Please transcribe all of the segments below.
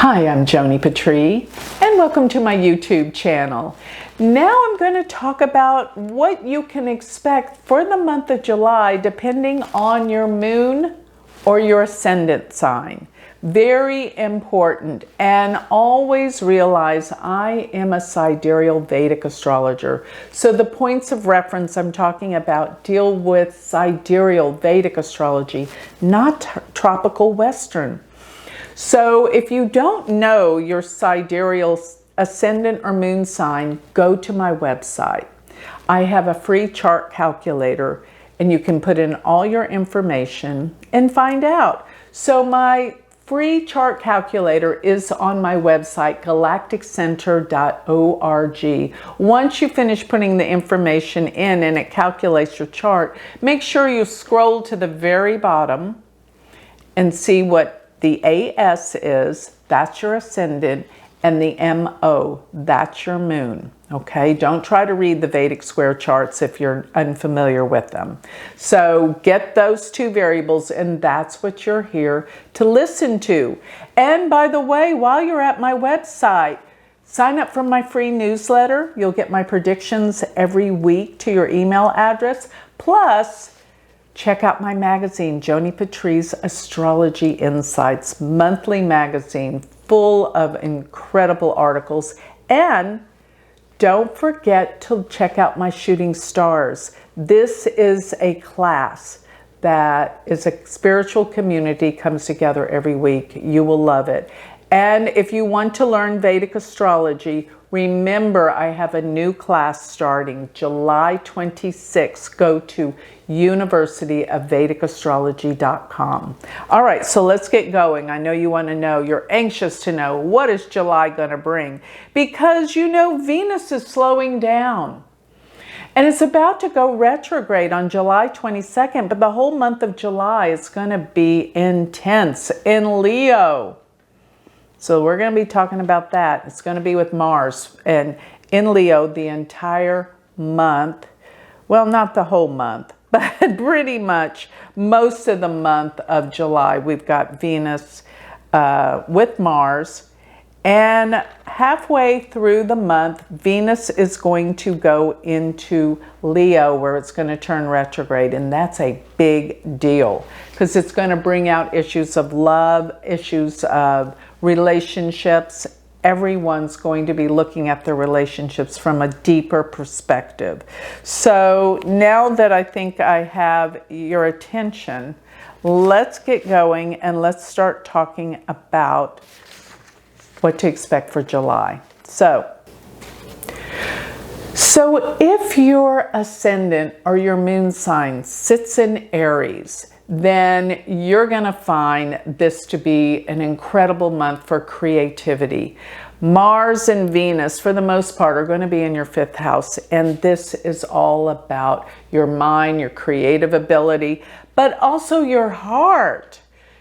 Hi, I'm Joni Patry, and welcome to my YouTube channel. Now I'm going to talk about what you can expect for the month of July depending on your moon or your ascendant sign. Very important, and always realize I am a sidereal Vedic astrologer. So the points of reference I'm talking about deal with sidereal Vedic astrology, not tropical Western. So if you don't know your sidereal ascendant or moon sign, go to my website. I have a free chart calculator and you can put in all your information and find out. So my free chart calculator is on my website, galacticcenter.org. Once you finish putting the information in and it calculates your chart, make sure you scroll to the very bottom and see what the AS is, that's your ascendant, and the MO, that's your moon. Okay, don't try to read the Vedic square charts if you're unfamiliar with them. So get those two variables, and that's what you're here to listen to. And by the way, while you're at my website, sign up for my free newsletter. You'll get my predictions every week to your email address. Plus, check out my magazine, Joni Patry's Astrology Insights, monthly magazine full of incredible articles. And don't forget to check out my Shooting Stars. This is a class that is a spiritual community, comes together every week. You will love it. And if you want to learn Vedic astrology, remember I have a new class starting July 26th. Go to universityofvedicastrology.com. All right, so let's get going. I know you want to know, you're anxious to know, what is July going to bring? Because you know Venus is slowing down. And it's about to go retrograde on July 22nd, but the whole month of July is going to be intense in Leo. So we're going to be talking about that. It's going to be with Mars and in Leo the entire month. Well, not the whole month, but pretty much most of the month of July. We've got Venus with Mars. And halfway through the month, Venus is going to go into Leo, where it's going to turn retrograde. And that's a big deal because it's going to bring out issues of love, issues of relationships. Everyone's going to be looking at their relationships from a deeper perspective. So now that I think I have your attention, let's get going and let's start talking about what to expect for July. So if your ascendant or your moon sign sits in Aries, then you're going to find this to be an incredible month for creativity. Mars and Venus, for the most part, are going to be in your 5th house, and this is all about your mind, your creative ability, but also your heart.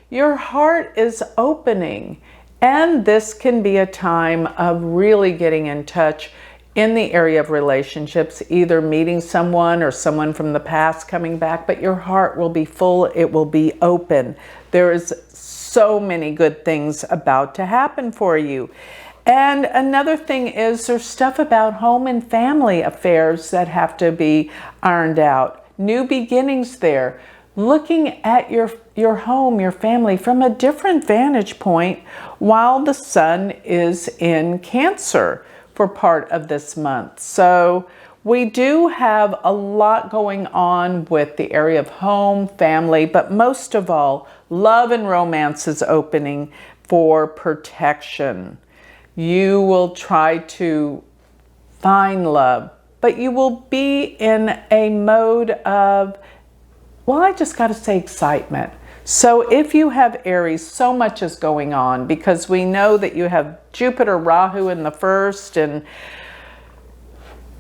Your heart is opening, and this can be a time of really getting in touch in the area of relationships, either meeting someone or someone from the past coming back, but your heart will be full, it will be open. There is so many good things about to happen for you. And another thing is there's stuff about home and family affairs that have to be ironed out. New beginnings there. Looking at your home, your family from a different vantage point while the sun is in Cancer for part of this month. So we do have a lot going on with the area of home, family, but most of all, love and romance is opening for protection. You will try to find love, but you will be in a mode of, well, I just got to say excitement. So if you have Aries, so much is going on because we know that you have Jupiter, Rahu in the 1st,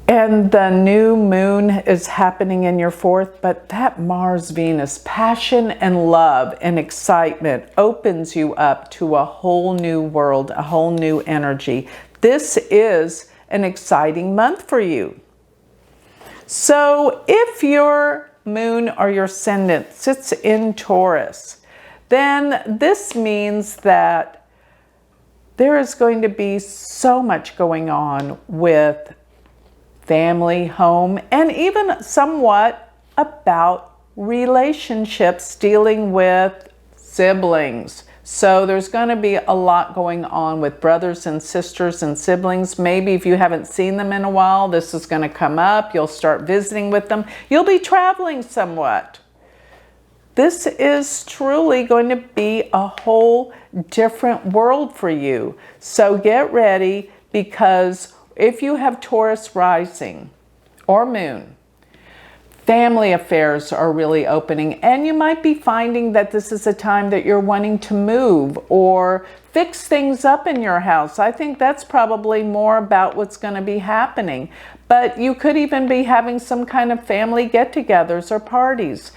and the new moon is happening in your 4th, but that Mars, Venus, passion and love and excitement opens you up to a whole new world, a whole new energy. This is an exciting month for you. So if your moon or your ascendant sits in Taurus, then this means that there is going to be so much going on with family, home, and even somewhat about relationships, dealing with siblings. So there's going to be a lot going on with brothers and sisters and siblings. Maybe if you haven't seen them in a while, this is going to come up. You'll start visiting with them. You'll be traveling somewhat. This is truly going to be a whole different world for you. So get ready, because if you have Taurus rising or moon, family affairs are really opening, and you might be finding that this is a time that you're wanting to move or fix things up in your house. I think that's probably more about what's going to be happening. But you could even be having some kind of family get-togethers or parties.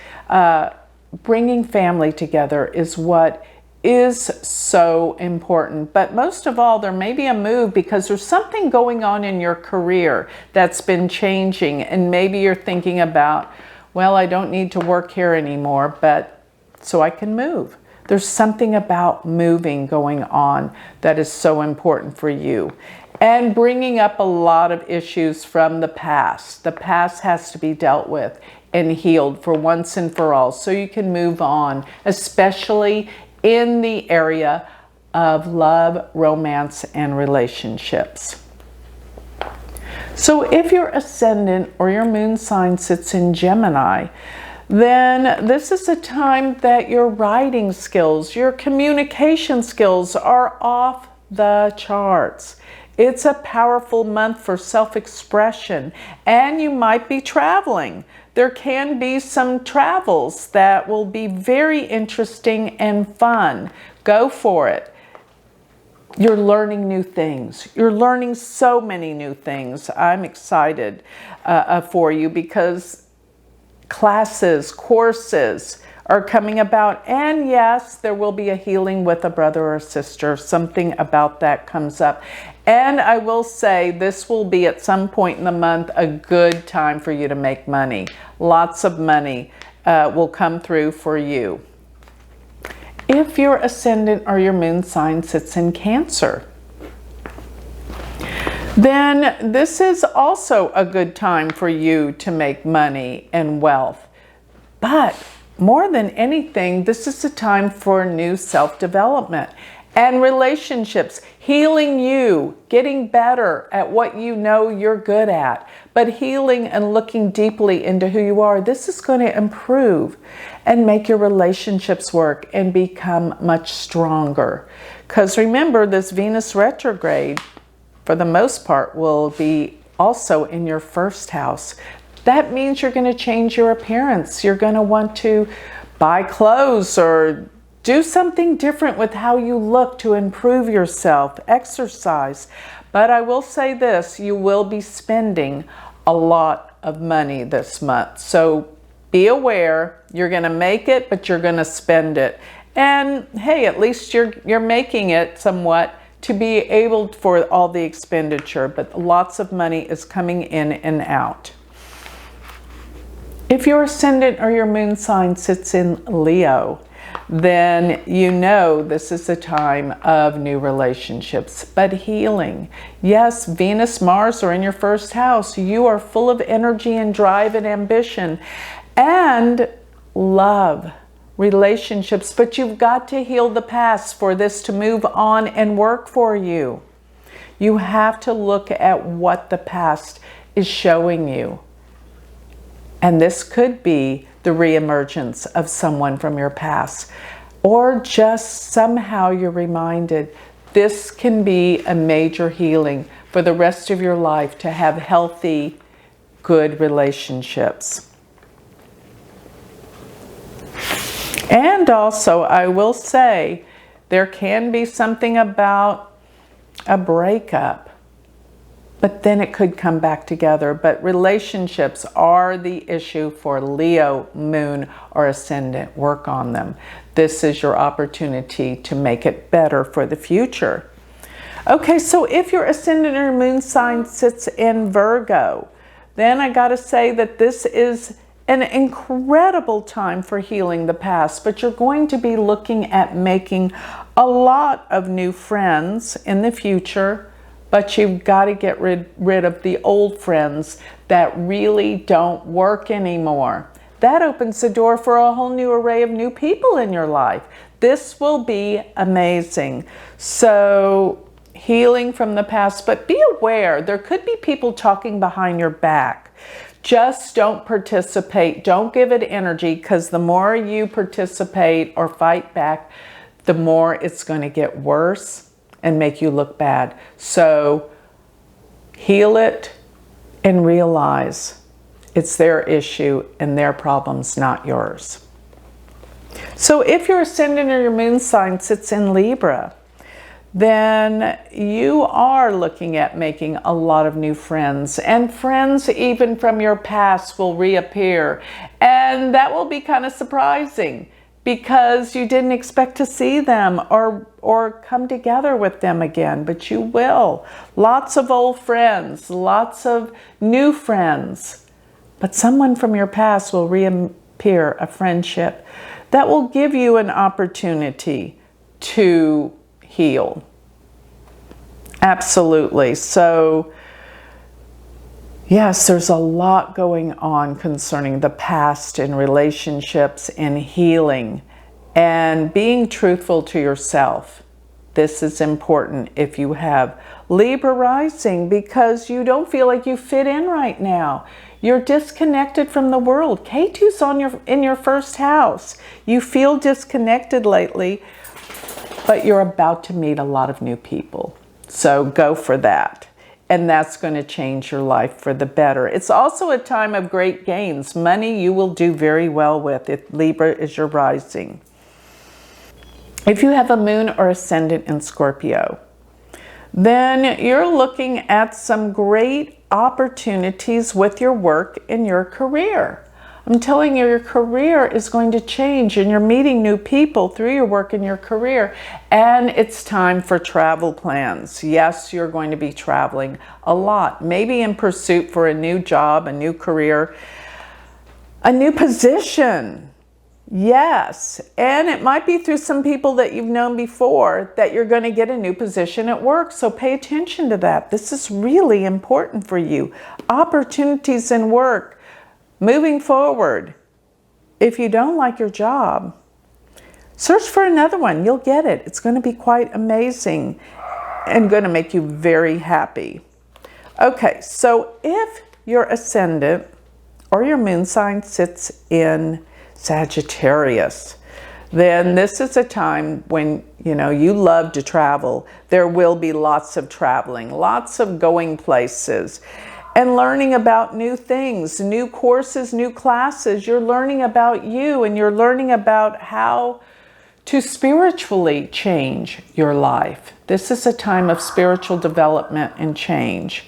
Bringing family together is what is so important. But most of all, there may be a move, because there's something going on in your career that's been changing, and maybe you're thinking about, well, I don't need to work here anymore, but so I can move. There's something about moving going on that is so important for you, and bringing up a lot of issues from the past. The past has to be dealt with and healed for once and for all, so you can move on, especially in the area of love, romance, and relationships. So if your ascendant or your moon sign sits in Gemini, then this is a time that your writing skills, your communication skills are off the charts. It's a powerful month for self-expression, and you might be traveling. There can be some travels that will be very interesting and fun. Go for it. You're learning new things. You're learning so many new things. I'm excited for you, because classes, courses are coming about. And yes, there will be a healing with a brother or sister. Something about that comes up. And I will say, this will be at some point in the month a good time for you to make money. Lots of money will come through for you. If your ascendant or your moon sign sits in Cancer, then this is also a good time for you to make money and wealth. But more than anything, this is a time for new self-development and relationships, healing you, getting better at what you know you're good at, but healing and looking deeply into who you are. This is going to improve and make your relationships work and become much stronger. Because remember, this Venus retrograde, for the most part, will be also in your first house. That means you're going to change your appearance. You're going to want to buy clothes or do something different with how you look to improve yourself, exercise. But I will say this, you will be spending a lot of money this month. So be aware, you're going to make it, but you're going to spend it. And hey, at least you're making it somewhat to be able for all the expenditure, but lots of money is coming in and out. If your ascendant or your moon sign sits in Leo, then you know this is a time of new relationships, but healing. Yes, Venus, Mars are in your first house. You are full of energy and drive and ambition and love, relationships, but you've got to heal the past for this to move on and work for you. You have to look at what the past is showing you. And this could be the reemergence of someone from your past, or just somehow you're reminded this can be a major healing for the rest of your life, to have healthy, good relationships. And also, I will say, there can be something about a breakup, but then it could come back together. But relationships are the issue for Leo, moon, or ascendant. Work on them. This is your opportunity to make it better for the future. Okay, so if your ascendant or moon sign sits in Virgo, then I gotta say that this is an incredible time for healing the past, but you're going to be looking at making a lot of new friends in the future, but you've got to get rid of the old friends that really don't work anymore. That opens the door for a whole new array of new people in your life. This will be amazing. So, healing from the past, but be aware, there could be people talking behind your back. Just don't participate. Don't give it energy, because the more you participate or fight back, the more it's going to get worse and make you look bad. So heal it and realize it's their issue and their problems, not yours. So if your ascendant or your moon sign sits in Libra, then you are looking at making a lot of new friends, and friends even from your past will reappear, and that will be kind of surprising because you didn't expect to see them or come together with them again, but you will. Lots of old friends, lots of new friends, but someone from your past will reappear, a friendship that will give you an opportunity to heal. Absolutely. So yes, there's a lot going on concerning the past and relationships and healing and being truthful to yourself. This is important if you have Libra rising, because you don't feel like you fit in right now. You're disconnected from the world. K2's in your first house. You feel disconnected lately, but you're about to meet a lot of new people. So go for that. And that's going to change your life for the better. It's also a time of great gains. Money you will do very well with if Libra is your rising. If you have a moon or ascendant in Scorpio, then you're looking at some great opportunities with your work and your career. I'm telling you, your career is going to change and you're meeting new people through your work and your career. And it's time for travel plans. Yes, you're going to be traveling a lot, maybe in pursuit for a new job, a new career, a new position. Yes, and it might be through some people that you've known before that you're going to get a new position at work. So pay attention to that. This is really important for you. Opportunities in work. Moving forward, if you don't like your job, search for another one. You'll get it. It's going to be quite amazing and going to make you very happy. Okay, so if your ascendant or your moon sign sits in Sagittarius, then this is a time when, you love to travel. There will be lots of traveling, lots of going places. And learning about new things, new courses, new classes. You're learning about you and you're learning about how to spiritually change your life. This is a time of spiritual development and change.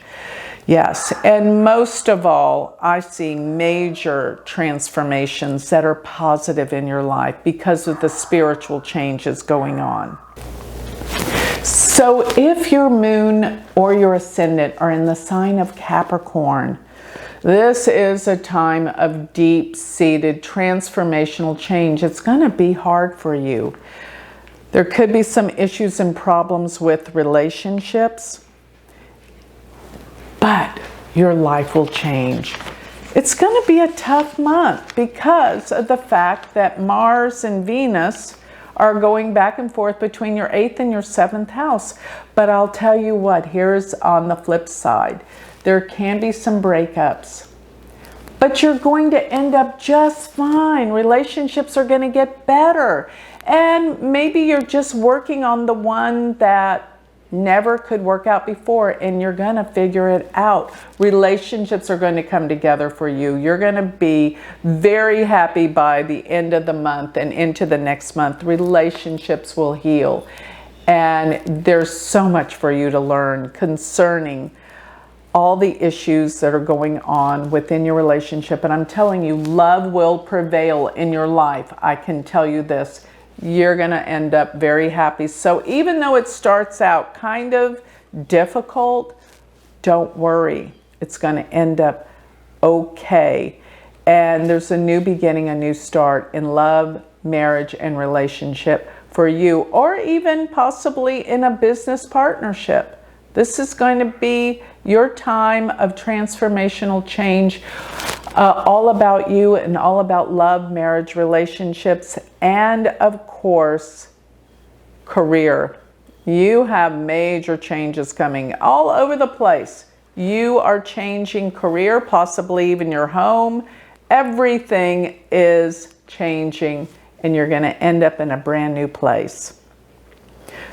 Yes, and most of all, I see major transformations that are positive in your life because of the spiritual changes going on. So if your moon or your ascendant are in the sign of Capricorn, this is a time of deep-seated transformational change. It's going to be hard for you. There could be some issues and problems with relationships, but your life will change. It's going to be a tough month because of the fact that Mars and Venus are going back and forth between your 8th and your 7th house. But I'll tell you what, here's on the flip side. There can be some breakups, but you're going to end up just fine. Relationships are going to get better. And maybe you're just working on the one that never could work out before, and you're going to figure it out. Relationships are going to come together for you. You're going to be very happy by the end of the month and into the next month. Relationships will heal. And there's so much for you to learn concerning all the issues that are going on within your relationship. And I'm telling you, love will prevail in your life. I can tell you this. You're going to end up very happy. So even though it starts out kind of difficult, don't worry. It's going to end up okay. And there's a new beginning, a new start in love, marriage, and relationship for you, or even possibly in a business partnership. This is going to be your time of transformational change, all about you and all about love, marriage, relationships, and of course, career. You have major changes coming all over the place. You are changing career, possibly even your home. Everything is changing and you're going to end up in a brand new place.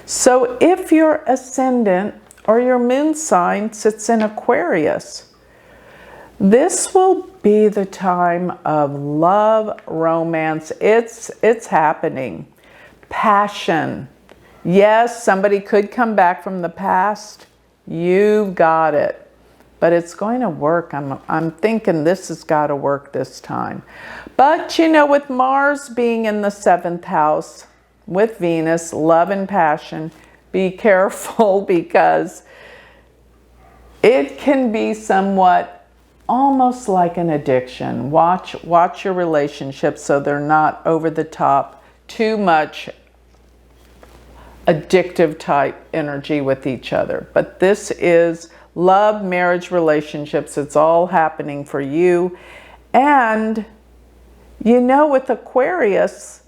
So if your ascendant or your moon sign sits in Aquarius, this will be the time of love, romance. It's happening. Passion. Yes, somebody could come back from the past. You've got it. But it's going to work. I'm thinking this has got to work this time. But you know, with Mars being in the 7th house, with Venus, love and passion, be careful because it can be somewhat almost like an addiction. Watch your relationships so they're not over the top, too much addictive type energy with each other. But this is love, marriage, relationships. It's all happening for you. And you know, with Aquarius,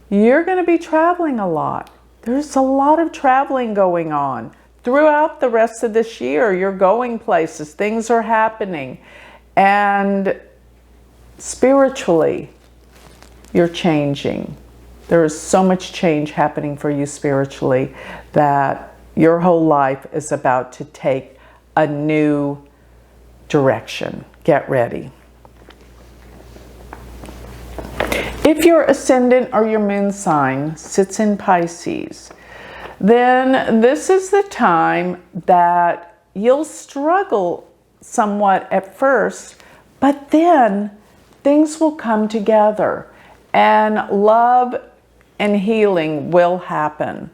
you're going to be traveling a lot. There's a lot of traveling going on. Throughout the rest of this year, you're going places, things are happening. And spiritually, you're changing. There is so much change happening for you spiritually that your whole life is about to take a new direction. Get ready. If your ascendant or your moon sign sits in Pisces, then this is the time that you'll struggle somewhat at first, but then things will come together and love and healing will happen.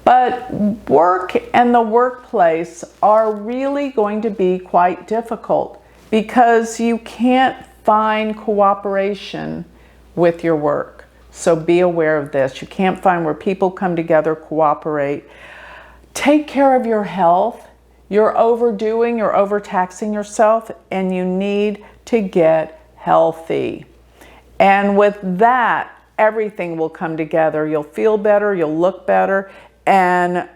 But work and the workplace are really going to be quite difficult because you can't find cooperation with your work. So be aware of this. You can't find where people come together, cooperate. Take care of your health. You're overdoing, you're overtaxing yourself, and you need to get healthy. And with that, everything will come together. You'll feel better, you'll look better, and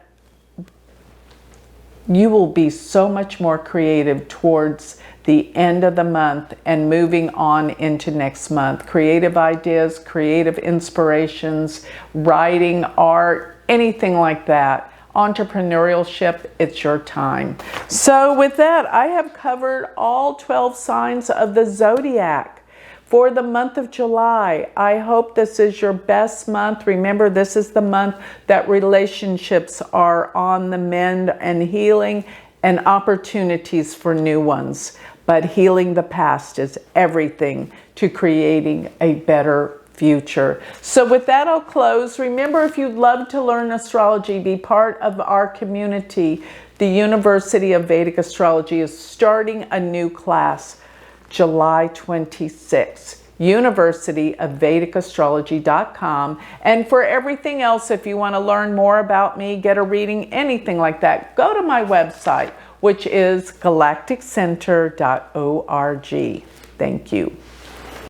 you will be so much more creative towards the end of the month and moving on into next month. Creative ideas, creative inspirations, writing, art, anything like that. Entrepreneurship, it's your time. So with that, I have covered all 12 signs of the zodiac for the month of July. I hope this is your best month. Remember, this is the month that relationships are on the mend and healing and opportunities for new ones. But healing the past is everything to creating a better future. So with that, I'll close. Remember, if you'd love to learn astrology, be part of our community. The University of Vedic Astrology is starting a new class July 26th. universityofvedicastrology.com. And for everything else, if you want to learn more about me, get a reading, anything like that, go to my website, which is galacticcenter.org. Thank you.